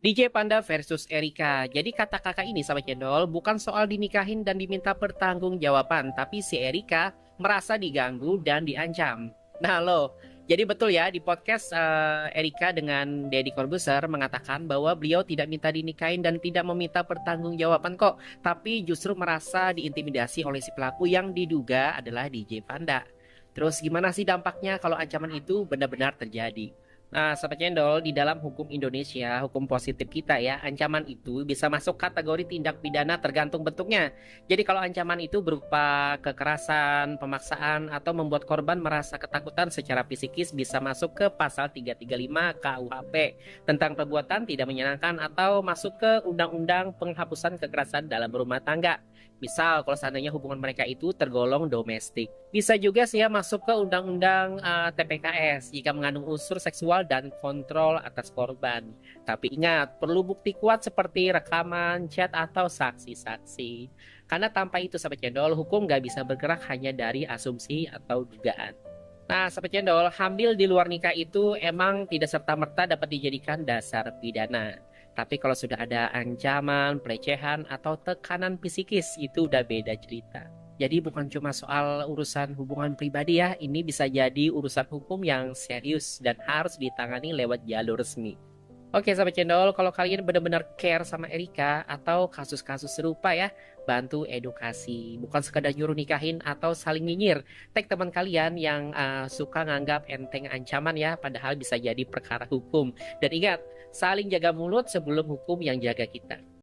DJ Panda versus Erika. Jadi kata kakak ini sahabat cendol bukan soal dinikahin dan diminta pertanggungjawaban, tapi si Erika merasa diganggu dan diancam. Nah lo, jadi betul ya di podcast Erika dengan Deddy Corbuzier mengatakan bahwa beliau tidak minta dinikahin dan tidak meminta pertanggungjawaban kok, tapi justru merasa diintimidasi oleh si pelaku yang diduga adalah DJ Panda. Terus gimana sih dampaknya kalau ancaman itu benar-benar terjadi? Nah, Sobat Cendol, di dalam hukum Indonesia, hukum positif kita ya, ancaman itu bisa masuk kategori tindak pidana tergantung bentuknya. Jadi kalau ancaman itu berupa kekerasan, pemaksaan, atau membuat korban merasa ketakutan secara psikis bisa masuk ke pasal 335 KUHP tentang perbuatan tidak menyenangkan atau masuk ke Undang-Undang Penghapusan Kekerasan dalam Rumah Tangga. Misal kalau seandainya hubungan mereka itu tergolong domestik. Bisa juga sih ya masuk ke Undang-Undang TPKS jika mengandung unsur seksual dan kontrol atas korban. Tapi ingat, perlu bukti kuat seperti rekaman, chat, atau saksi-saksi. Karena tanpa itu, Sahabat Cendol, hukum nggak bisa bergerak hanya dari asumsi atau dugaan. Nah, Sahabat Cendol, hamil di luar nikah itu emang tidak serta-merta dapat dijadikan dasar pidana. Tapi kalau sudah ada ancaman, pelecehan, atau tekanan psikis, itu udah beda cerita. Jadi bukan cuma soal urusan hubungan pribadi ya, ini bisa jadi urusan hukum yang serius dan harus ditangani lewat jalur resmi. Oke Sahabat Cendol, kalau kalian benar-benar care sama Erika atau kasus-kasus serupa ya, bantu edukasi. Bukan sekadar nyuruh nikahin atau saling nyinyir. Tag teman kalian yang suka nganggap enteng ancaman ya, padahal bisa jadi perkara hukum. Dan ingat, saling jaga mulut sebelum hukum yang jaga kita.